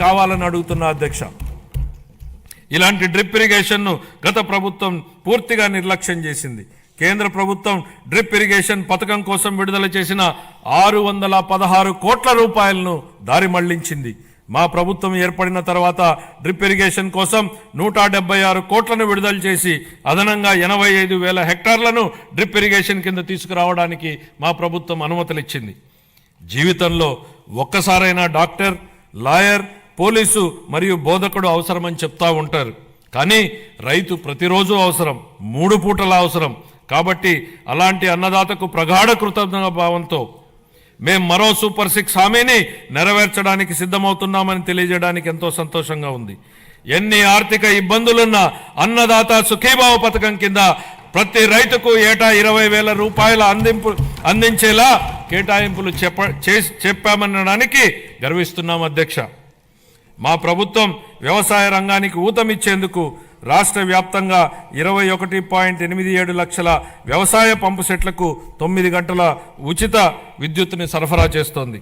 కావాలని అడుగుతున్న అధ్యక్ష. ఇలాంటి డ్రిప్ ఇరిగేషన్ను గత ప్రభుత్వం పూర్తిగా నిర్లక్ష్యం చేసింది. కేంద్ర ప్రభుత్వం డ్రిప్ ఇరిగేషన్ పథకం కోసం విడుదల చేసిన 616 కోట్ల రూపాయలను దారి మళ్లించింది. మా ప్రభుత్వం ఏర్పడిన తర్వాత డ్రిప్ ఇరిగేషన్ కోసం 176 కోట్లను విడుదల చేసి అదనంగా 85,000 హెక్టార్లను డ్రిప్ ఇరిగేషన్ కింద తీసుకురావడానికి మా ప్రభుత్వం అనుమతులిచ్చింది. జీవితంలో ఒక్కసారైనా డాక్టర్, లాయర్, పోలీసు మరియు బోధకుడు అవసరమని చెప్తా ఉంటారు. కానీ రైతు ప్రతిరోజు అవసరం, 3 పూటల అవసరం. కాబట్టి అలాంటి అన్నదాతకు ప్రగాఢ కృతజ్ఞత భావంతో మేం మరో సూపర్ 6 హామీని నెరవేర్చడానికి సిద్ధమవుతున్నామని తెలియజేయడానికి ఎంతో సంతోషంగా ఉంది. ఎన్ని ఆర్థిక ఇబ్బందులున్నా అన్నదాత సుఖీభావ పథకం కింద ప్రతి రైతుకు ఏటా 20,000 రూపాయల అందించేలా కేటాయింపులు చెప్పామనడానికి గర్విస్తున్నాం అధ్యక్ష. మా ప్రభుత్వం వ్యవసాయ రంగానికి ఊతమిచ్చేందుకు రాష్ట్ర వ్యాప్తంగా 21.87 లక్షల వ్యవసాయ పంపు సెట్లకు 9 గంటల ఉచిత విద్యుత్తుని సరఫరా చేస్తోంది.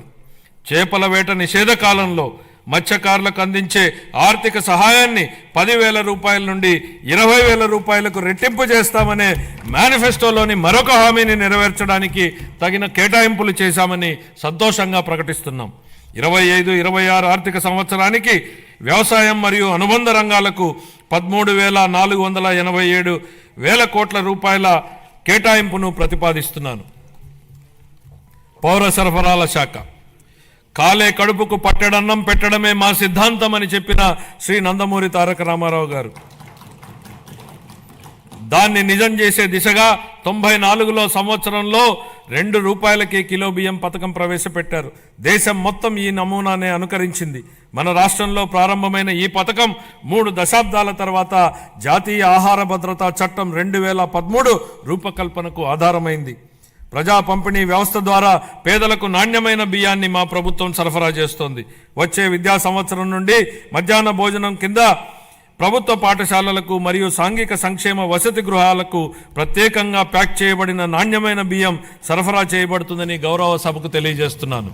చేపల వేట నిషేధ కాలంలో మత్స్యకారులకు అందించే ఆర్థిక సహాయాన్ని 10,000 రూపాయల నుండి 20,000 రూపాయలకు రెట్టింపు చేస్తామనే మేనిఫెస్టోలోని మరొక హామీని నెరవేర్చడానికి తగిన కేటాయింపులు చేశామని సంతోషంగా ప్రకటిస్తున్నాం. 25-26 ఆర్థిక సంవత్సరానికి వ్యవసాయం మరియు అనుబంధ రంగాలకు 13,487 కోట్ల రూపాయల కేటాయింపును ప్రతిపాదిస్తున్నాను. పౌర సరఫరాల శాఖ కాలే కడుపుకు పట్టెడన్నం పెట్టడమే మా సిద్ధాంతం అని చెప్పిన శ్రీ నందమూరి తారక రామారావు గారు దాన్ని నిజం చేసే దిశగా 94లో సంవత్సరంలో 2 రూపాయలకే కిలో బియ్యం పథకం ప్రవేశపెట్టారు. దేశం మొత్తం ఈ నమూనానే అనుకరించింది. మన రాష్ట్రంలో ప్రారంభమైన ఈ పథకం 3 దశాబ్దాల తర్వాత జాతీయ ఆహార భద్రతా చట్టం 2013 రూపకల్పనకు ఆధారమైంది. ప్రజా పంపిణీ వ్యవస్థ ద్వారా పేదలకు నాణ్యమైన బియ్యాన్ని మా ప్రభుత్వం సరఫరా చేస్తోంది. వచ్చే విద్యా సంవత్సరం నుండి మధ్యాహ్న భోజనం కింద ప్రభుత్వ పాఠశాలలకు మరియు సాంఘిక సంక్షేమ వసతి గృహాలకు ప్రత్యేకంగా ప్యాక్ చేయబడిన నాణ్యమైన బియ్యం సరఫరా చేయబడుతుందని గౌరవ సభకు తెలియజేస్తున్నాను.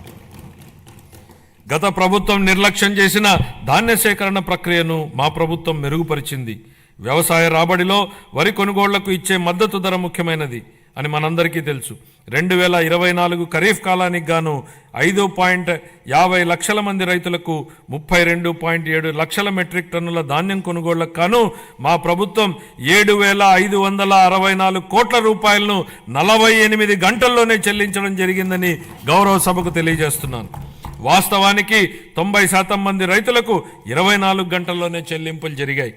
గత ప్రభుత్వం నిర్లక్ష్యం చేసిన ధాన్య సేకరణ ప్రక్రియను మా ప్రభుత్వం మెరుగుపరిచింది. వ్యవసాయ రాబడిలో వరి కొనుగోళ్లకు ఇచ్చే మద్దతు ధర ముఖ్యమైనది అని మనందరికీ తెలుసు. 2024 ఖరీఫ్ కాలానికి గాను 5.50 లక్షల మంది రైతులకు 32.7 లక్షల మెట్రిక్ టన్నుల ధాన్యం కొనుగోళ్లకు గాను మా ప్రభుత్వం 7,564 కోట్ల రూపాయలను 48 గంటల్లోనే చెల్లించడం జరిగిందని గౌరవ సభకు తెలియజేస్తున్నాను. వాస్తవానికి 90% మంది రైతులకు 24 గంటల్లోనే చెల్లింపులు జరిగాయి.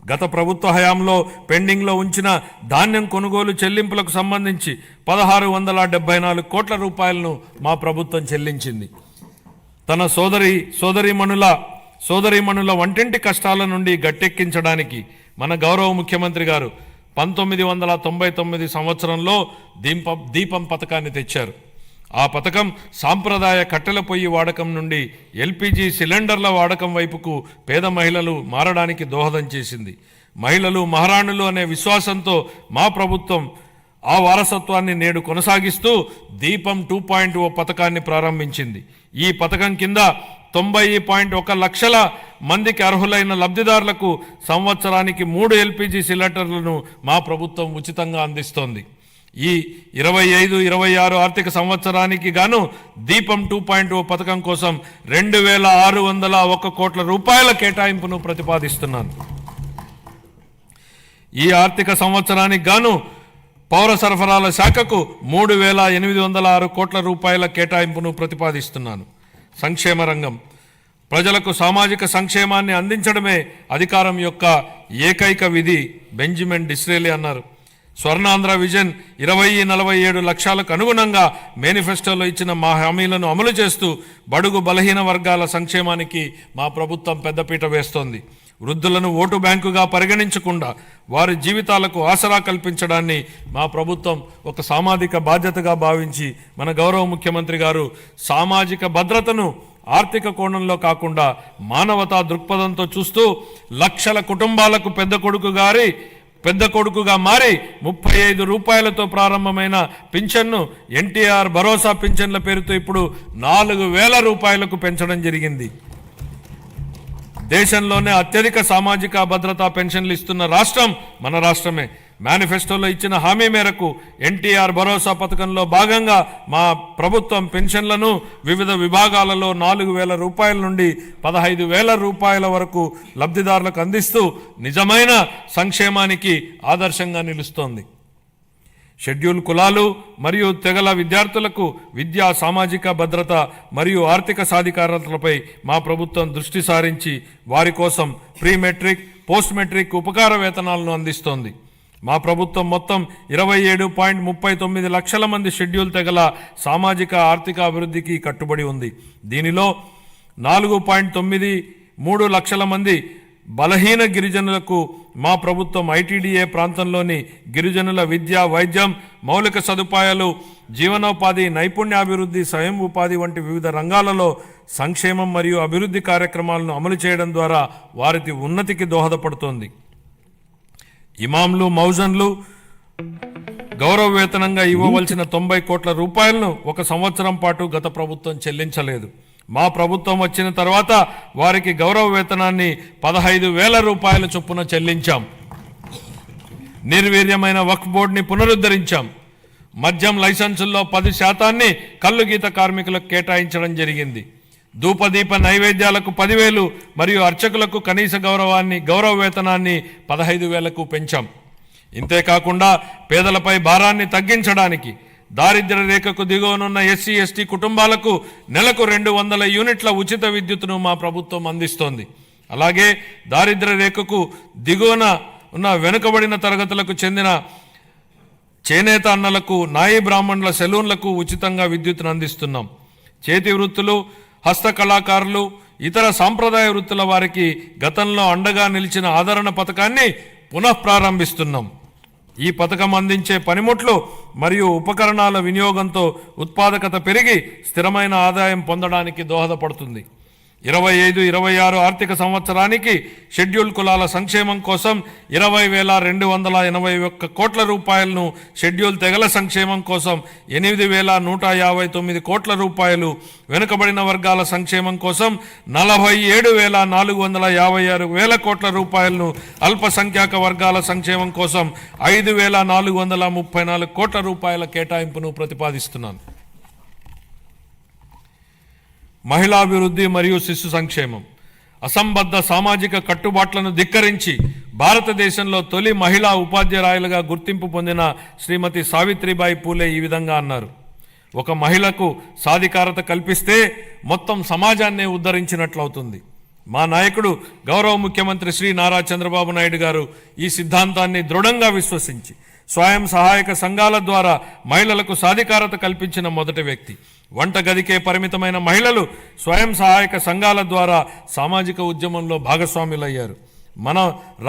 గత ప్రభుత్వ హయాంలో పెండింగ్లో ఉంచిన ధాన్యం కొనుగోలు చెల్లింపులకు సంబంధించి 1,674 కోట్ల రూపాయలను మా ప్రభుత్వం చెల్లించింది. తన సోదరీమణుల వంటింటి కష్టాల నుండి గట్టెక్కించడానికి మన గౌరవ ముఖ్యమంత్రి గారు 1999 సంవత్సరంలో దీపం పథకాన్ని తెచ్చారు. ఆ పథకం సాంప్రదాయ కట్టెల పొయ్యి వాడకం నుండి ఎల్పిజి సిలిండర్ల వాడకం వైపుకు పేద మహిళలు మారడానికి దోహదం చేసింది. మహిళలు మహారాణులు అనే విశ్వాసంతో మా ప్రభుత్వం ఆ వారసత్వాన్ని నేడు కొనసాగిస్తూ దీపం 2.0 పథకాన్ని ప్రారంభించింది. ఈ పథకం కింద 90.1 లక్షల మందికి అర్హులైన లబ్ధిదారులకు సంవత్సరానికి 3 ఎల్పిజి సిలిండర్లను మా ప్రభుత్వం ఉచితంగా అందిస్తోంది. ఈ 25-26 ఆర్థిక సంవత్సరానికి గాను దీపం 2.0 పథకం కోసం 2,601 కోట్ల రూపాయల కేటాయింపును ప్రతిపాదిస్తున్నాను. ఈ ఆర్థిక సంవత్సరానికి గాను పౌర సరఫరాల శాఖకు 3,806 కోట్ల రూపాయల కేటాయింపును ప్రతిపాదిస్తున్నాను. సంక్షేమ రంగం ప్రజలకు సామాజిక సంక్షేమాన్ని అందించడమే అధికారం యొక్క ఏకైక విధి బెంజమిన్ డిస్రేలి అన్నారు. స్వర్ణాంధ్ర విజన్ 2047 లక్ష్యాలకు అనుగుణంగా మేనిఫెస్టోలో ఇచ్చిన మా హామీలను అమలు చేస్తూ బడుగు బలహీన వర్గాల సంక్షేమానికి మా ప్రభుత్వం పెద్దపీట వేస్తోంది. వృద్ధులను ఓటు బ్యాంకుగా పరిగణించకుండా వారి జీవితాలకు ఆసరా కల్పించడాన్ని మా ప్రభుత్వం ఒక సామాజిక బాధ్యతగా భావించి మన గౌరవ ముఖ్యమంత్రి గారు సామాజిక భద్రతను ఆర్థిక కోణంలో కాకుండా మానవతా దృక్పథంతో చూస్తూ లక్షల కుటుంబాలకు పెద్ద కొడుకుగా మారి 35 రూపాయలతో ప్రారంభమైన పింఛన్ను ఎన్టీఆర్ భరోసా పింఛన్ల పేరుతో ఇప్పుడు 4,000 రూపాయలకు పెంచడం జరిగింది. దేశంలోనే అత్యధిక సామాజిక భద్రతా పెన్షన్లు ఇస్తున్న రాష్ట్రం మన రాష్ట్రమే. మేనిఫెస్టోలో ఇచ్చిన హామీ మేరకు ఎన్టీఆర్ భరోసా పథకంలో భాగంగా మా ప్రభుత్వం పెన్షన్లను వివిధ విభాగాలలో 4,000 రూపాయల నుండి 15,000 రూపాయల వరకు లబ్ధిదారులకు అందిస్తూ నిజమైన సంక్షేమానికి ఆదర్శంగా నిలుస్తోంది. షెడ్యూల్ కులాలు మరియు తెగల విద్యార్థులకు విద్యా, సామాజిక భద్రత మరియు ఆర్థిక సాధికారతలపై మా ప్రభుత్వం దృష్టి సారించి వారి కోసం ప్రీ మెట్రిక్, పోస్ట్ మెట్రిక్ ఉపకార వేతనాలను అందిస్తోంది. మా ప్రభుత్వం మొత్తం 27.39 లక్షల మంది షెడ్యూల్ తెగల సామాజిక ఆర్థిక అభివృద్ధికి కట్టుబడి ఉంది. దీనిలో 4.93 లక్షల మంది బలహీన గిరిజనులకు మా ప్రభుత్వం ఐటీడీఏ ప్రాంతంలోని గిరిజనుల విద్య, వైద్యం, మౌలిక సదుపాయాలు, జీవనోపాధి, నైపుణ్యాభివృద్ధి, స్వయం ఉపాధి వంటి వివిధ రంగాలలో సంక్షేమం మరియు అభివృద్ధి కార్యక్రమాలను అమలు చేయడం ద్వారా వారి ఉన్నతికి దోహదపడుతోంది. ఇమాంలు, మౌజన్లు గౌరవ వేతనంగా ఇవ్వవలసిన 90 కోట్ల రూపాయలను 1 సంవత్సరం పాటు గత ప్రభుత్వం చెల్లించలేదు. మా ప్రభుత్వం వచ్చిన తర్వాత వారికి గౌరవ వేతనాన్ని 15,000 రూపాయల చొప్పున చెల్లించాం. నిర్వీర్యమైన వక్ఫ్ బోర్డుని పునరుద్ధరించాం. మద్యం లైసెన్సుల్లో 10% కల్లు గీత కార్మికులకు కేటాయించడం జరిగింది. ధూపదీప నైవేద్యాలకు 10,000 మరియు అర్చకులకు కనీస గౌరవ వేతనాన్ని 15,000కు పెంచాం. ఇంతేకాకుండా పేదలపై భారాన్ని తగ్గించడానికి దారిద్ర్య రేఖకు దిగువనున్న ఎస్సీ, ఎస్టీ కుటుంబాలకు నెలకు 200 యూనిట్ల ఉచిత విద్యుత్తును మా ప్రభుత్వం అందిస్తోంది. అలాగే దారిద్ర్య రేఖకు దిగువన ఉన్న వెనుకబడిన తరగతులకు చెందిన చేనేత అన్నలకు, నాయి బ్రాహ్మణుల సెలూన్లకు ఉచితంగా విద్యుత్తును అందిస్తున్నాం. చేతి వృత్తులు, హస్త కళాకారులు, ఇతర సాంప్రదాయ వృత్తుల వారికి గతంలో అండగా నిలిచిన ఆదరణ పథకాన్ని పునఃప్రారంభిస్తున్నాం. ఈ పథకం అందించే పనిముట్లు మరియు ఉపకరణాల వినియోగంతో ఉత్పాదకత పెరిగి స్థిరమైన ఆదాయం పొందడానికి దోహదపడుతుంది. 25-26 ఆర్థిక సంవత్సరానికి షెడ్యూల్ కులాల సంక్షేమం కోసం 20,281 కోట్ల రూపాయలను, షెడ్యూల్ తెగల సంక్షేమం కోసం 8,159 కోట్ల రూపాయలు, వెనుకబడిన వర్గాల సంక్షేమం కోసం 47,456 కోట్ల రూపాయలను, అల్పసంఖ్యాక వర్గాల సంక్షేమం కోసం 5,434 కోట్ల రూపాయల కేటాయింపును ప్రతిపాదిస్తున్నాను. మహిళాభివృద్ధి మరియు శిశు సంక్షేమం. అసంబద్ధ సామాజిక కట్టుబాట్లను ధిక్కరించి భారతదేశంలో తొలి మహిళా ఉపాధ్యాయులుగా గుర్తింపు పొందిన శ్రీమతి సావిత్రిబాయి పూలే ఈ విధంగా అన్నారు: ఒక మహిళకు సాధికారత కల్పిస్తే మొత్తం సమాజాన్నే ఉద్ధరించినట్లవుతుంది. మా నాయకుడు గౌరవ ముఖ్యమంత్రి శ్రీ నారా చంద్రబాబు నాయుడు గారు ఈ సిద్ధాంతాన్ని దృఢంగా విశ్వసించి స్వయం సహాయక సంఘాల ద్వారా మహిళలకు సాధికారత కల్పించిన మొదటి వ్యక్తి. వంటగదికే పరిమితమైన మహిళలు స్వయం సహాయక సంఘాల ద్వారా సామాజిక ఉద్యమంలో భాగస్వాములయ్యారు. మన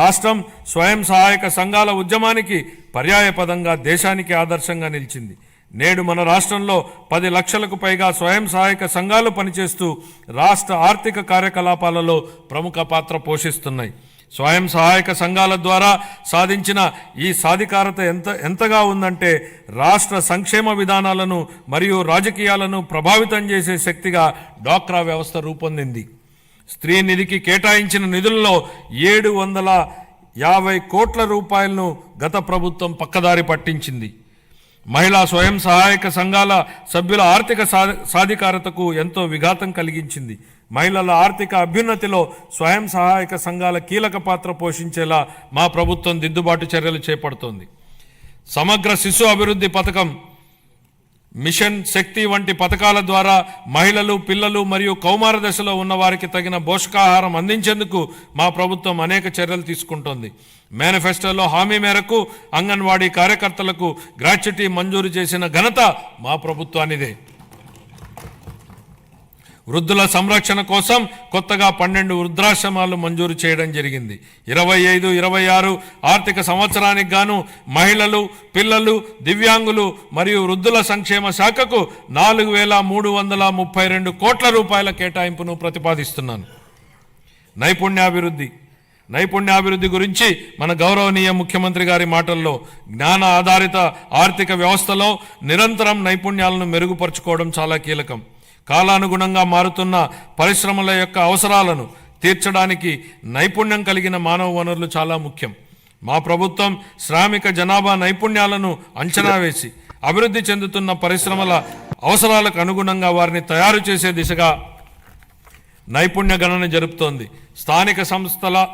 రాష్ట్రం స్వయం సహాయక సంఘాల ఉద్యమానికి పర్యాయపదంగా దేశానికి ఆదర్శంగా నిలిచింది. నేడు మన రాష్ట్రంలో 10 లక్షలకు పైగా స్వయం సహాయక సంఘాలు పనిచేస్తూ రాష్ట్ర ఆర్థిక కార్యకలాపాలలో ప్రముఖ పాత్ర పోషిస్తున్నాయి. స్వయం సహాయక సంఘాల ద్వారా సాధించిన ఈ సాధికారత ఎంతగా ఉందంటే రాష్ట్ర సంక్షేమ విధానాలను మరియు రాజకీయాలను ప్రభావితం చేసే శక్తిగా డ్వాక్రా వ్యవస్థ రూపొందింది. స్త్రీ నిధికి కేటాయించిన నిధుల్లో 750 కోట్ల రూపాయలను గత ప్రభుత్వం పక్కదారి పట్టించింది. మహిళా స్వయం సహాయక సంఘాల సభ్యుల ఆర్థిక సాధికారతకు ఎంతో విఘాతం కలిగించింది. మహిళల ఆర్థిక అభ్యున్నతిలో స్వయం సహాయక సంఘాల కీలక పాత్ర పోషించేలా మా ప్రభుత్వం దిద్దుబాటు చర్యలు చేపడుతోంది. సమగ్ర శిశు అభివృద్ధి పథకం, మిషన్ శక్తి వంటి పథకాల ద్వారా మహిళలు, పిల్లలు మరియు కౌమార దశలో ఉన్న వారికి తగిన పోషకాహారం అందించేందుకు మా ప్రభుత్వం అనేక చర్యలు తీసుకుంటోంది. మేనిఫెస్టోలో హామీ మేరకు అంగన్వాడీ కార్యకర్తలకు గ్రాట్యుటీ మంజూరు చేసిన ఘనత మా ప్రభుత్వానిదే. వృద్ధుల సంరక్షణ కోసం కొత్తగా 12 వృద్ధాశ్రమాలు మంజూరు చేయడం జరిగింది. 25-26 ఆర్థిక సంవత్సరానికి గాను మహిళలు, పిల్లలు, దివ్యాంగులు మరియు వృద్ధుల సంక్షేమ శాఖకు 4,332 కోట్ల రూపాయల కేటాయింపును ప్రతిపాదిస్తున్నాను. నైపుణ్యాభివృద్ధి గురించి మన గౌరవనీయ ముఖ్యమంత్రి గారి మాటల్లో జ్ఞాన ఆధారిత ఆర్థిక వ్యవస్థలో నిరంతరం నైపుణ్యాలను మెరుగుపరుచుకోవడం చాలా కీలకం. కాలానుగుణంగా మారుతున్న పరిశ్రమల యొక్క అవసరాలను, తీర్చడానికి నైపుణ్యం కలిగిన మానవ వనరులు చాలా ముఖ్యం. మా ప్రభుత్వం శ్రామిక జనాభా నైపుణ్యాలను అంచనా వేసి అభివృద్ధి చెందుతున్న పరిశ్రమల అవసరాలకు అనుగుణంగా వారిని తయారు చేసే దిశగా నైపుణ్య గణన జరుపుతోంది.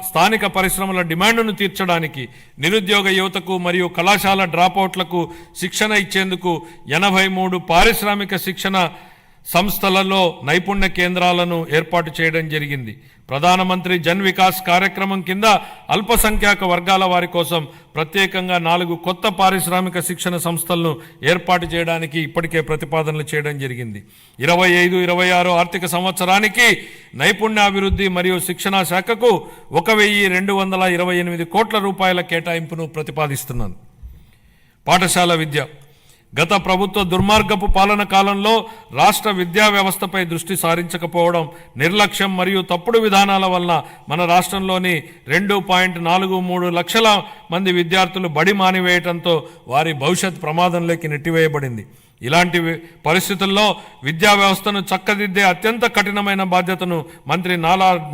స్థానిక పరిశ్రమల డిమాండ్ను తీర్చడానికి నిరుద్యోగ యువతకు మరియు కళాశాల డ్రాపౌట్లకు శిక్షణ ఇచ్చేందుకు 83 పారిశ్రామిక శిక్షణ సంస్థలలో నైపుణ్య కేంద్రాలను ఏర్పాటు చేయడం జరిగింది. ప్రధానమంత్రి జన్ వికాస్ కార్యక్రమం కింద అల్పసంఖ్యాక వర్గాల వారి కోసం ప్రత్యేకంగా 4 కొత్త పారిశ్రామిక శిక్షణ సంస్థలను ఏర్పాటు చేయడానికి ఇప్పటికే ప్రతిపాదనలు చేయడం జరిగింది. 25-26 ఆర్థిక సంవత్సరానికి నైపుణ్యాభివృద్ధి మరియు శిక్షణ శాఖకు 1,228 కోట్ల రూపాయల కేటాయింపును ప్రతిపాదిస్తున్నాను. పాఠశాల విద్య. గత ప్రభుత్వ దుర్మార్గపు పాలన కాలంలో రాష్ట్ర విద్యా వ్యవస్థపై దృష్టి సారించకపోవడం, నిర్లక్ష్యం మరియు తప్పుడు విధానాల వలన మన రాష్ట్రంలోని 2.43 లక్షల మంది విద్యార్థులు బడి మానివేయడంతో వారి భవిష్యత్ ప్రమాదంలోకి నెట్టివేయబడింది. ఇలాంటి పరిస్థితుల్లో విద్యా వ్యవస్థను చక్కదిద్దే అత్యంత కఠినమైన బాధ్యతను మంత్రి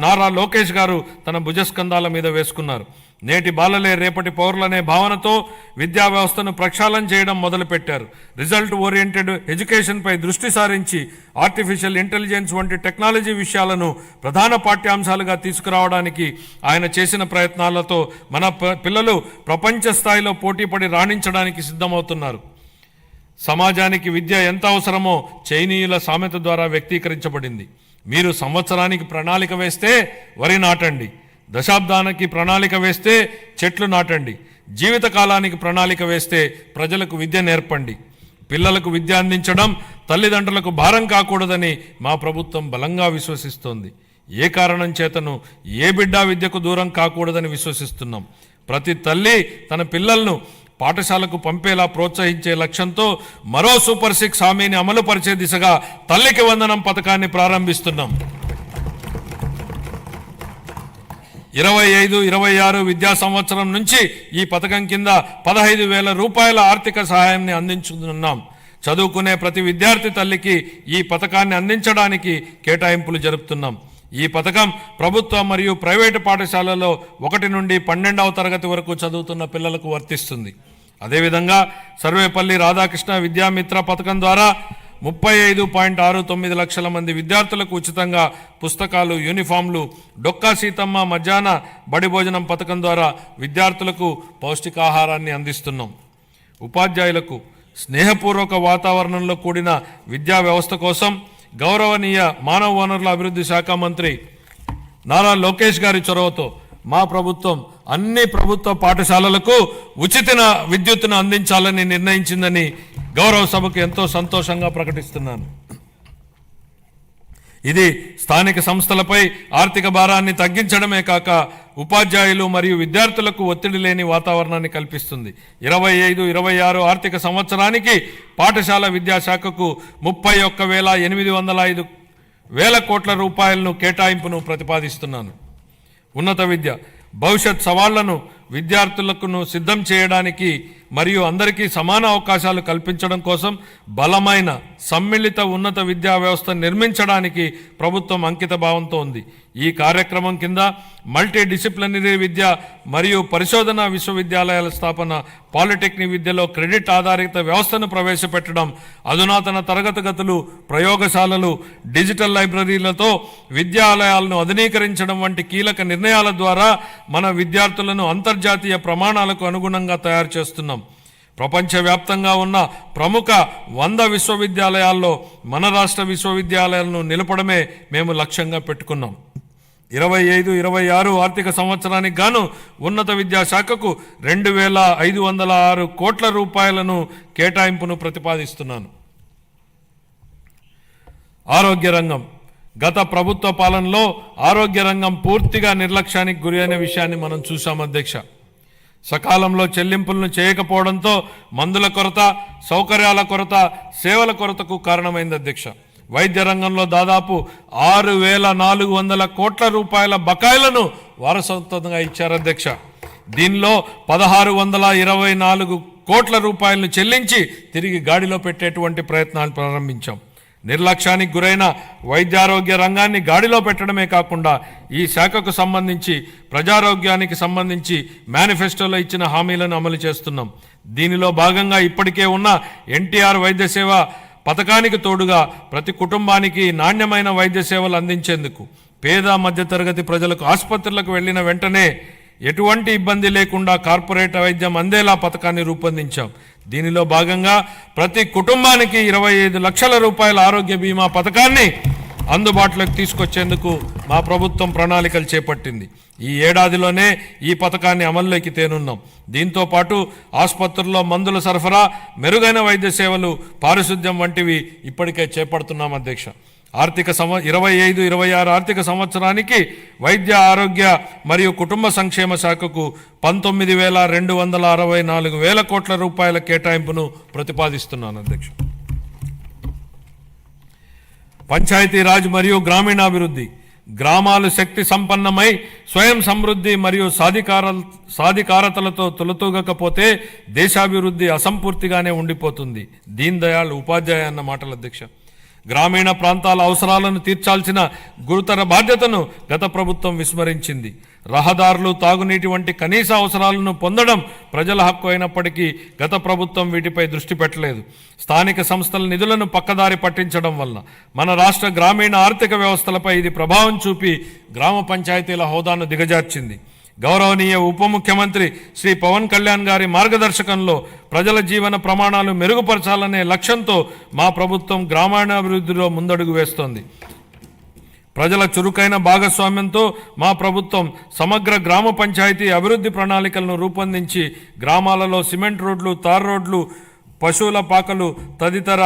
నారా లోకేష్ గారు తన భుజస్కంధాల మీద వేసుకున్నారు. నేటి బాలలే రేపటి పౌరులనే భావనతో విద్యా వ్యవస్థను ప్రక్షాళన చేయడం మొదలుపెట్టారు. రిజల్ట్ ఓరియంటెడ్ ఎడ్యుకేషన్పై దృష్టి సారించి ఆర్టిఫిషియల్ ఇంటెలిజెన్స్ వంటి టెక్నాలజీ విషయాలను ప్రధాన పాఠ్యాంశాలుగా తీసుకురావడానికి ఆయన చేసిన ప్రయత్నాలతో మన పిల్లలు ప్రపంచ స్థాయిలో పోటీపడి రాణించడానికి సిద్ధమవుతున్నారు. సమాజానికి విద్య ఎంత అవసరమో చైనీయుల సామెత ద్వారా వ్యక్తీకరించబడింది. మీరు సంవత్సరానికి ప్రణాళిక వేస్తే వరి నాటండి, దశాబ్దానికి ప్రణాళిక వేస్తే చెట్లు నాటండి, జీవితకాలానికి ప్రణాళిక వేస్తే ప్రజలకు విద్య నేర్పండి. పిల్లలకు విద్య అందించడం తల్లిదండ్రులకు భారం కాకూడదని మా ప్రభుత్వం బలంగా విశ్వసిస్తోంది. ఏ కారణం చేతను ఏ బిడ్డ విద్యకు దూరం కాకూడదని విశ్వసిస్తున్నాం. ప్రతి తల్లి తన పిల్లలను పాఠశాలకు పంపేలా ప్రోత్సహించే లక్ష్యంతో మరో సూపర్ 6 హామీని అమలు పరిచే దిశగా తల్లికి వందనం పథకాన్ని ప్రారంభిస్తున్నాం. 25-26 విద్యా సంవత్సరం నుంచి ఈ పథకం కింద 15,000 రూపాయల ఆర్థిక సహాయాన్ని అందించుతున్నాం. చదువుకునే ప్రతి విద్యార్థి తల్లికి ఈ పథకాన్ని అందించడానికి కేటాయింపులు జరుపుతున్నాం. ఈ పథకం ప్రభుత్వ మరియు ప్రైవేటు పాఠశాలలో 1 నుండి 12వ తరగతి వరకు చదువుతున్న పిల్లలకు వర్తిస్తుంది. అదేవిధంగా సర్వేపల్లి రాధాకృష్ణ విద్యామిత్ర పథకం ద్వారా 35.69 లక్షల మంది విద్యార్థులకు ఉచితంగా పుస్తకాలు, యూనిఫామ్లు, డొక్కా సీతమ్మ మధ్యాహ్న బడి భోజనం పథకం ద్వారా విద్యార్థులకు పౌష్టికాహారాన్ని అందిస్తున్నాం. ఉపాధ్యాయులకు స్నేహపూర్వక వాతావరణంలో కూడిన విద్యా వ్యవస్థ కోసం గౌరవనీయ మానవ వనరుల అభివృద్ధి శాఖ మంత్రి నారా లోకేష్ గారి చొరవతో మా ప్రభుత్వం అన్ని ప్రభుత్వ పాఠశాలలకు ఉచిత విద్యుత్తును అందించాలని నిర్ణయించిందని గౌరవ సభకు ఎంతో సంతోషంగా ప్రకటిస్తున్నాను. ఇది స్థానిక సంస్థలపై ఆర్థిక భారాన్ని తగ్గించడమే కాక ఉపాధ్యాయులు మరియు విద్యార్థులకు ఒత్తిడి లేని వాతావరణాన్ని కల్పిస్తుంది. 25-26 ఆర్థిక సంవత్సరానికి పాఠశాల విద్యాశాఖకు 31,805 కోట్ల రూపాయలను కేటాయింపును ప్రతిపాదిస్తున్నాను. ఉన్నత విద్య. భవిష్యత్ సవాళ్లను విద్యార్థులకు సిద్ధం చేయడానికి మరియు అందరికీ సమాన అవకాశాలు కల్పించడం కోసం బలమైన సమ్మిళిత ఉన్నత విద్యా వ్యవస్థ నిర్మించడానికి ప్రభుత్వం అంకిత భావంతో ఉంది. ఈ కార్యక్రమం కింద మల్టీ డిసిప్లినరీ విద్య మరియు పరిశోధన విశ్వవిద్యాలయాల స్థాపన, పాలిటెక్నిక్ విద్యలో క్రెడిట్ ఆధారిత వ్యవస్థను ప్రవేశపెట్టడం, అధునాతన తరగతి గదులు, ప్రయోగశాలలు, డిజిటల్ లైబ్రరీలతో విద్యాలయాలను ఆధునీకరించడం వంటి కీలక నిర్ణయాల ద్వారా మన విద్యార్థులను అంతర్జాతీయ ప్రమాణాలకు అనుగుణంగా తయారు చేస్తున్నాం. ప్రపంచవ్యాప్తంగా ఉన్న ప్రముఖ 100 విశ్వవిద్యాలయాల్లో మన రాష్ట్ర విశ్వవిద్యాలయాలను నిలపడమే మేము లక్ష్యంగా పెట్టుకున్నాం. 25-26 ఆర్థిక సంవత్సరానికి గాను ఉన్నత విద్యాశాఖకు 2,506 కోట్ల రూపాయలను కేటాయింపును ప్రతిపాదిస్తున్నాను. ఆరోగ్య రంగం. గత ప్రభుత్వ పాలనలో ఆరోగ్య రంగం పూర్తిగా నిర్లక్ష్యానికి గురి అయిన విషయాన్ని మనం చూసాం అధ్యక్ష. సకాలంలో చెల్లింపులను చేయకపోవడంతో మందుల కొరత, సౌకర్యాల కొరత, సేవల కొరతకు కారణమైంది అధ్యక్ష. వైద్య రంగంలో దాదాపు 6,400 కోట్ల రూపాయల బకాయిలను వారసత్వంగా ఇచ్చారు అధ్యక్ష. దీనిలో 1,624 కోట్ల రూపాయలను చెల్లించి తిరిగి గాడిలో పెట్టేటువంటి ప్రయత్నాలు ప్రారంభించాం. నిర్లక్ష్యానికి గురైన వైద్యారోగ్య రంగాన్ని గాడిలో పెట్టడమే కాకుండా ఈ శాఖకు సంబంధించి ప్రజారోగ్యానికి సంబంధించి మేనిఫెస్టోలో ఇచ్చిన హామీలను అమలు చేస్తున్నాం. దీనిలో భాగంగా ఇప్పటికే ఉన్న ఎన్టీఆర్ వైద్య సేవ పథకానికి తోడుగా ప్రతి కుటుంబానికి నాణ్యమైన వైద్య సేవలు అందించేందుకు పేద మధ్యతరగతి ప్రజలకు ఆసుపత్రులకు వెళ్లిన వెంటనే ఎటువంటి ఇబ్బంది లేకుండా కార్పొరేట్ వైద్యం అందేలా పథకాన్ని రూపొందించాం. దీనిలో భాగంగా ప్రతి కుటుంబానికి 25 లక్షల రూపాయల ఆరోగ్య బీమా పథకాన్ని అందుబాటులోకి తీసుకొచ్చేందుకు మా ప్రభుత్వం ప్రణాళికలు చేపట్టింది. ఈ ఏడాదిలోనే ఈ పథకాన్ని అమల్లోకి తేనున్నాం. దీంతో పాటు ఆసుపత్రుల్లో మందుల సరఫరా, మెరుగైన వైద్య సేవలు, పారిశుద్ధ్యం వంటివి ఇప్పటికే చేపడుతున్నాం అధ్యక్ష. 25-26 ఆర్థిక సంవత్సరానికి వైద్య ఆరోగ్య మరియు కుటుంబ సంక్షేమ శాఖకు 19,264 కోట్ల రూపాయల కేటాయింపును ప్రతిపాదిస్తున్నాను అధ్యక్ష. పంచాయతీరాజ్ మరియు గ్రామీణాభివృద్ధి. గ్రామాలు శక్తి సంపన్నమై స్వయం సమృద్ధి మరియు సాధికారతలతో తొలతూగకపోతే దేశాభివృద్ధి అసంపూర్తిగానే ఉండిపోతుంది. దీన్ దయాళ్ ఉపాధ్యాయ అన్న మాటలు అధ్యక్ష. గ్రామీణ ప్రాంతాల అవసరాలను తీర్చాల్సిన గురుతర బాధ్యతను గత ప్రభుత్వం విస్మరించింది. రహదారులు, తాగునీటి వంటి కనీస అవసరాలను పొందడం ప్రజల హక్కు అయినప్పటికీ గత ప్రభుత్వం వీటిపై దృష్టి పెట్టలేదు. స్థానిక సంస్థల నిధులను పక్కదారి పట్టించడం వల్ల మన రాష్ట్ర గ్రామీణ ఆర్థిక వ్యవస్థలపై ఇది ప్రభావం చూపి గ్రామ పంచాయతీల హోదాను దిగజార్చింది. గౌరవనీయ ఉప ముఖ్యమంత్రి శ్రీ పవన్ కళ్యాణ్ గారి మార్గదర్శకంలో ప్రజల జీవన ప్రమాణాలు మెరుగుపరచాలనే లక్ష్యంతో మా ప్రభుత్వం గ్రామీణాభివృద్ధిలో ముందడుగు వేస్తోంది. ప్రజల చురుకైన భాగస్వామ్యంతో మా ప్రభుత్వం సమగ్ర గ్రామ పంచాయతీ అభివృద్ధి ప్రణాళికలను రూపొందించి గ్రామాలలో సిమెంట్ రోడ్లు, తార్ రోడ్లు, పశువుల పాకలు తదితర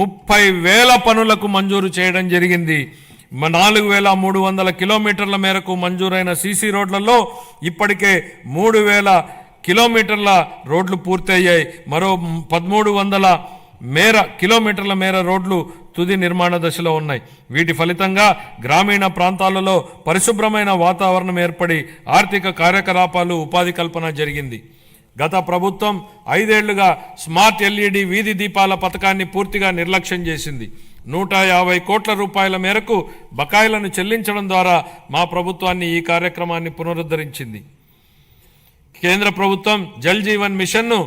30,000 పనులకు మంజూరు చేయడం జరిగింది. 4,300 కిలోమీటర్ల మేరకు మంజూరైన సీసీ రోడ్లలో ఇప్పటికే 3,000 కిలోమీటర్ల రోడ్లు పూర్తయ్యాయి. మరో 1,300 కిలోమీటర్ల మేర రోడ్లు తుది నిర్మాణ దశలో ఉన్నాయి. వీటి ఫలితంగా గ్రామీణ ప్రాంతాలలో పరిశుభ్రమైన వాతావరణం ఏర్పడి ఆర్థిక కార్యకలాపాలు, ఉపాధి కల్పన జరిగింది. గత ప్రభుత్వం 5 ఏళ్లుగా స్మార్ట్ ఎల్ఈడి వీధి దీపాల పథకాన్ని పూర్తిగా నిర్లక్ష్యం చేసింది. 150 కోట్ల రూపాయల మేరకు బకాయిలను చెల్లించడం ద్వారా మా ప్రభుత్వాన్ని ఈ కార్యక్రమాన్ని పునరుద్ధరించింది. కేంద్ర ప్రభుత్వం జల్ జీవన్ మిషన్ను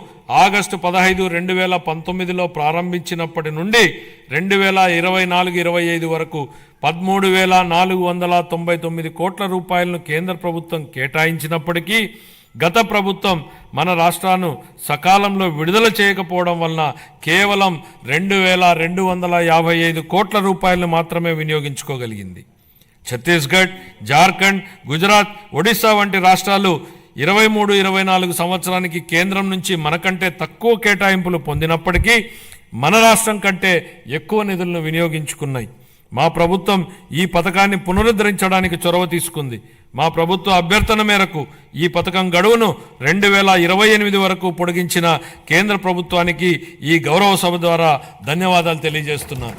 ఆగస్టు 15, 2019లో ప్రారంభించినప్పటి నుండి 2024-25 వరకు 13,499 కోట్ల రూపాయలను కేంద్ర ప్రభుత్వం కేటాయించినప్పటికీ గత ప్రభుత్వం మన రాష్ట్రాన్ని సకాలంలో విడుదల చేయకపోవడం వలన కేవలం 2,255 కోట్ల రూపాయలను మాత్రమే వినియోగించుకోగలిగింది. ఛత్తీస్గఢ్, జార్ఖండ్, గుజరాత్, ఒడిశా వంటి రాష్ట్రాలు 23-24 సంవత్సరానికి కేంద్రం నుంచి మనకంటే తక్కువ కేటాయింపులు పొందినప్పటికీ మన రాష్ట్రం కంటే ఎక్కువ నిధులను వినియోగించుకున్నాయి. మా ప్రభుత్వం ఈ పథకాన్ని పునరుద్ధరించడానికి చొరవ తీసుకుంది. మా ప్రభుత్వ అభ్యర్థన మేరకు ఈ పథకం గడువును 2028 వరకు పొడిగించిన కేంద్ర ప్రభుత్వానికి ఈ గౌరవ సభ ద్వారా ధన్యవాదాలు తెలియజేస్తున్నాను.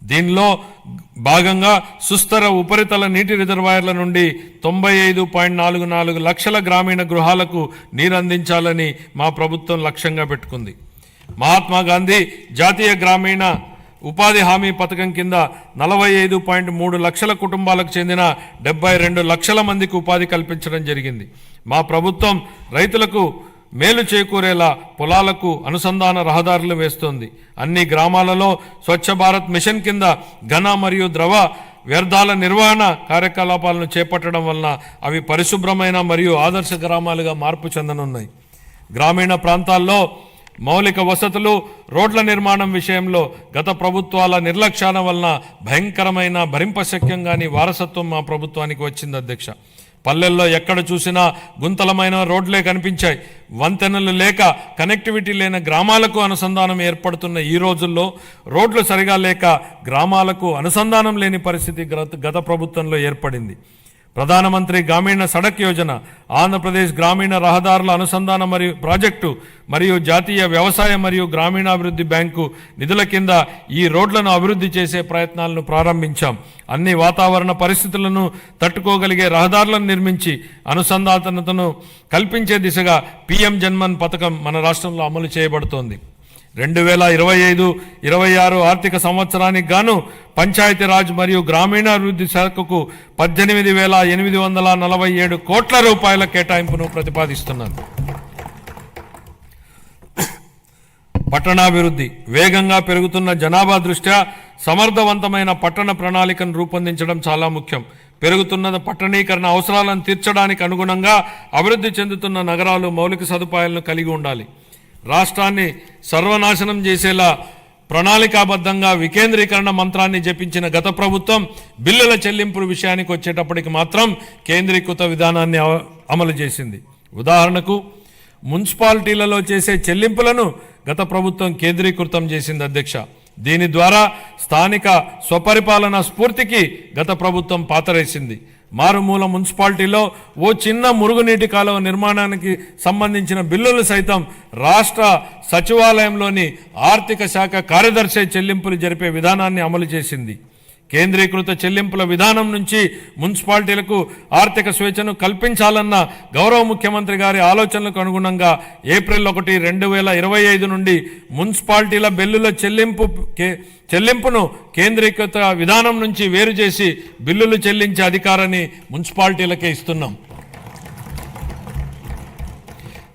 దీనిలో భాగంగా సుస్థిర ఉపరితల నీటి రిజర్వాయర్ల నుండి 95.44 లక్షల గ్రామీణ గృహాలకు నీరు అందించాలని మా ప్రభుత్వం లక్ష్యంగా పెట్టుకుంది. మహాత్మా గాంధీ జాతీయ గ్రామీణ ఉపాధి హామీ పథకం కింద 45.3 లక్షల కుటుంబాలకు చెందిన 72 లక్షల మందికి ఉపాధి కల్పించడం జరిగింది. మా ప్రభుత్వం రైతులకు మేలు చేకూరేలా పొలాలకు అనుసంధాన రహదారులు వేస్తోంది. అన్ని గ్రామాలలో స్వచ్ఛ భారత్ మిషన్ కింద ఘన మరియు ద్రవ వ్యర్థాల నిర్వహణ కార్యకలాపాలను చేపట్టడం వలన అవి పరిశుభ్రమైన మరియు ఆదర్శ గ్రామాలుగా మార్పు చెందనున్నాయి. గ్రామీణ ప్రాంతాల్లో మౌలిక వసతులు, రోడ్ల నిర్మాణం విషయంలో గత ప్రభుత్వాల నిర్లక్ష్యాల వలన భయంకరమైన భరింపశక్యంగాని వారసత్వం మా ప్రభుత్వానికి వచ్చింది అధ్యక్ష. పల్లెల్లో ఎక్కడ చూసినా గుంతలమైన రోడ్లే కనిపించాయి. వంతెనలు లేక కనెక్టివిటీ లేని గ్రామాలకు అనుసంధానం ఏర్పడుతున్న ఈ రోజుల్లో రోడ్లు సరిగా లేక గ్రామాలకు అనుసంధానం లేని పరిస్థితి గత ప్రభుత్వంలో ఏర్పడింది. ప్రధానమంత్రి గ్రామీణ సడక్ యోజన, ఆంధ్రప్రదేశ్ గ్రామీణ రహదారుల అనుసంధాన మరియు ప్రాజెక్టు మరియు జాతీయ వ్యవసాయ మరియు గ్రామీణాభివృద్ధి బ్యాంకు నిధుల కింద ఈ రోడ్లను అభివృద్ధి చేసే ప్రయత్నాలను ప్రారంభించాం. అన్ని వాతావరణ పరిస్థితులను తట్టుకోగలిగే రహదారులను నిర్మించి అనుసంధానతను కల్పించే దిశగా PM జన్మన్ పథకం మన రాష్ట్రంలో అమలు చేయబడుతోంది. 2025-26 ఆర్థిక సంవత్సరానికి గాను పంచాయతీరాజ్ మరియు గ్రామీణాభివృద్ధి శాఖకు 18,847 కోట్ల రూపాయల కేటాయింపును ప్రతిపాదిస్తున్నారు. పట్టణాభివృద్ధి వేగంగా పెరుగుతున్న జనాభా దృష్ట్యా సమర్థవంతమైన పట్టణ ప్రణాళికను రూపొందించడం చాలా ముఖ్యం. పెరుగుతున్న పట్టణీకరణ అవసరాలను తీర్చడానికి అనుగుణంగా అభివృద్ధి చెందుతున్న నగరాలు మౌలిక సదుపాయాలను కలిగి ఉండాలి. రాష్ట్రాన్ని సర్వనాశనం చేసేలా ప్రణాళికాబద్ధంగా వికేంద్రీకరణ మంత్రాన్ని జపించిన గత ప్రభుత్వం బిల్లుల చెల్లింపుల విషయానికి వచ్చేటప్పటికి మాత్రం కేంద్రీకృత విధానాన్ని అమలు చేసింది. ఉదాహరణకు మున్సిపాలిటీలలో చేసే చెల్లింపులను గత ప్రభుత్వం కేంద్రీకృతం చేసింది అధ్యక్ష. దీని ద్వారా స్థానిక స్వపరిపాలన స్ఫూర్తికి గత ప్రభుత్వం పాతరేసింది. మారుమూల మున్సిపాలిటీలో ఓ చిన్న మురుగునీటి కాలువ నిర్మాణానికి సంబంధించిన బిల్లులు సైతం రాష్ట్ర సచివాలయంలోని ఆర్థిక శాఖ కార్యదర్శి చెల్లింపులు జరిపే విధానాన్ని అమలు చేసింది. కేంద్రీకృత చెల్లింపుల విధానం నుంచి మున్సిపాలిటీలకు ఆర్థిక స్వేచ్ఛను కల్పించాలన్న గౌరవ ముఖ్యమంత్రి గారి ఆలోచనలకు అనుగుణంగా ఏప్రిల్ 1, 2025 నుండి మున్సిపాలిటీల బిల్లుల చెల్లింపును కేంద్రీకృత విధానం నుంచి వేరు చేసి బిల్లులు చెల్లించే అధికారాన్ని మున్సిపాలిటీలకే ఇస్తున్నాం.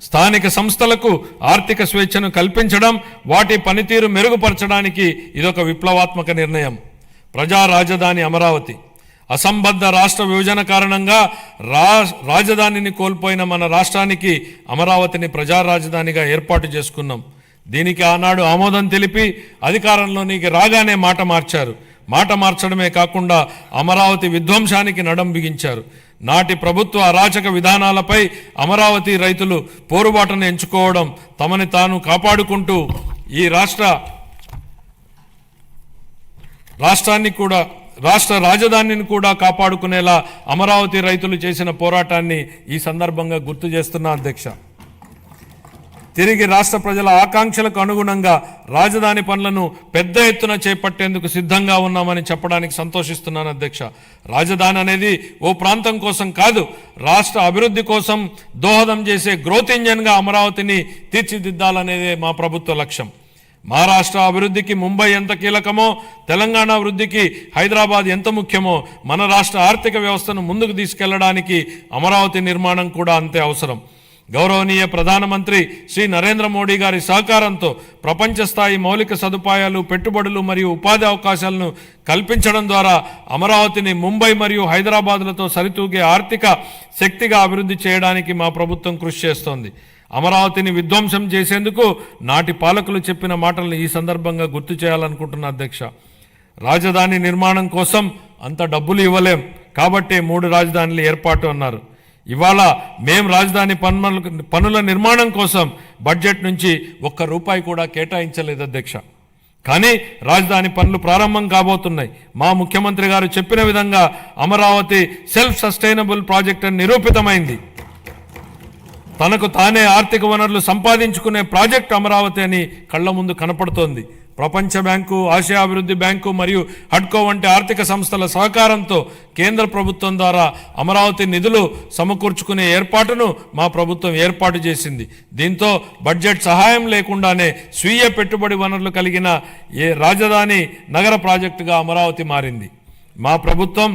స్థానిక సంస్థలకు ఆర్థిక స్వేచ్ఛను కల్పించడం, వాటి పనితీరు మెరుగుపరచడానికి ఇదొక విప్లవాత్మక నిర్ణయం. ప్రజా రాజధాని అమరావతి. అసంబద్ధ రాష్ట్ర విభజన కారణంగా రాజధానిని కోల్పోయిన మన రాష్ట్రానికి అమరావతిని ప్రజా రాజధానిగా ఏర్పాటు చేసుకున్నాం. దీనికి ఆనాడు ఆమోదం తెలిపి అధికారంలోనికి రాగానే మాట మార్చారు. మాట మార్చడమే కాకుండా అమరావతి విధ్వంసానికి నడం బిగించారు. నాటి ప్రభుత్వ అరాచక విధానాలపై అమరావతి రైతులు పోరుబాటును ఎంచుకోవడం, తమని తాను కాపాడుకుంటూ ఈ రాష్ట్ర రాజధానిని కూడా కాపాడుకునేలా అమరావతి రైతులు చేసిన పోరాటాన్ని ఈ సందర్భంగా గుర్తు చేస్తున్నా అధ్యక్ష. తిరిగి రాష్ట్ర ప్రజల ఆకాంక్షలకు అనుగుణంగా రాజధాని పనులను పెద్ద ఎత్తున చేపట్టేందుకు సిద్ధంగా ఉన్నామని చెప్పడానికి సంతోషిస్తున్నాను అధ్యక్ష. రాజధాని అనేది ఓ ప్రాంతం కోసం కాదు, రాష్ట్ర అభివృద్ధి కోసం దోహదం చేసే గ్రోత్ ఇంజన్గా అమరావతిని తీర్చిదిద్దాలనేదే మా ప్రభుత్వ లక్ష్యం. మహారాష్ట్ర అభివృద్ధికి ముంబై ఎంత కీలకమో, తెలంగాణ అభివృద్ధికి హైదరాబాద్ ఎంత ముఖ్యమో, మన రాష్ట్ర ఆర్థిక వ్యవస్థను ముందుకు తీసుకెళ్లడానికి అమరావతి నిర్మాణం కూడా అంతే అవసరం. గౌరవనీయ ప్రధానమంత్రి శ్రీ నరేంద్ర మోడీ గారి సహకారంతో ప్రపంచ స్థాయి మౌలిక సదుపాయాలు, పెట్టుబడులు మరియు ఉపాధి అవకాశాలను కల్పించడం ద్వారా అమరావతిని ముంబై మరియు హైదరాబాద్లతో సరితూగే ఆర్థిక శక్తిగా అభివృద్ధి చేయడానికి మా ప్రభుత్వం కృషి చేస్తోంది. అమరావతిని విధ్వంసం చేసేందుకు నాటి పాలకులు చెప్పిన మాటలను ఈ సందర్భంగా గుర్తు చేయాలనుకుంటున్న అధ్యక్ష. రాజధాని నిర్మాణం కోసం అంత డబ్బులు ఇవ్వలేం కాబట్టే 3 రాజధానులు ఏర్పాటు అన్నారు. ఇవాళ మేం రాజధాని పనుల నిర్మాణం కోసం బడ్జెట్ నుంచి ₹1 కూడా కేటాయించలేదు అధ్యక్ష. కానీ రాజధాని పనులు ప్రారంభం కాబోతున్నాయి. మా ముఖ్యమంత్రి గారు చెప్పిన విధంగా అమరావతి సెల్ఫ్ సస్టైనబుల్ ప్రాజెక్ట్ అని నిరూపితమైంది. తనకు తానే ఆర్థిక వనరులు సంపాదించుకునే ప్రాజెక్ట్ అమరావతి అని కళ్ల ముందు కనపడుతోంది. ప్రపంచ బ్యాంకు, ఆసియా అభివృద్ధి బ్యాంకు మరియు హడ్కో వంటి ఆర్థిక సంస్థల సహకారంతో కేంద్ర ప్రభుత్వం ద్వారా అమరావతి నిధులు సమకూర్చుకునే ఏర్పాటును మా ప్రభుత్వం ఏర్పాటు చేసింది. దీంతో బడ్జెట్ సహాయం లేకుండానే స్వీయ పెట్టుబడి వనరులు కలిగిన రాజధాని నగర ప్రాజెక్టుగా అమరావతి మారింది. మా ప్రభుత్వం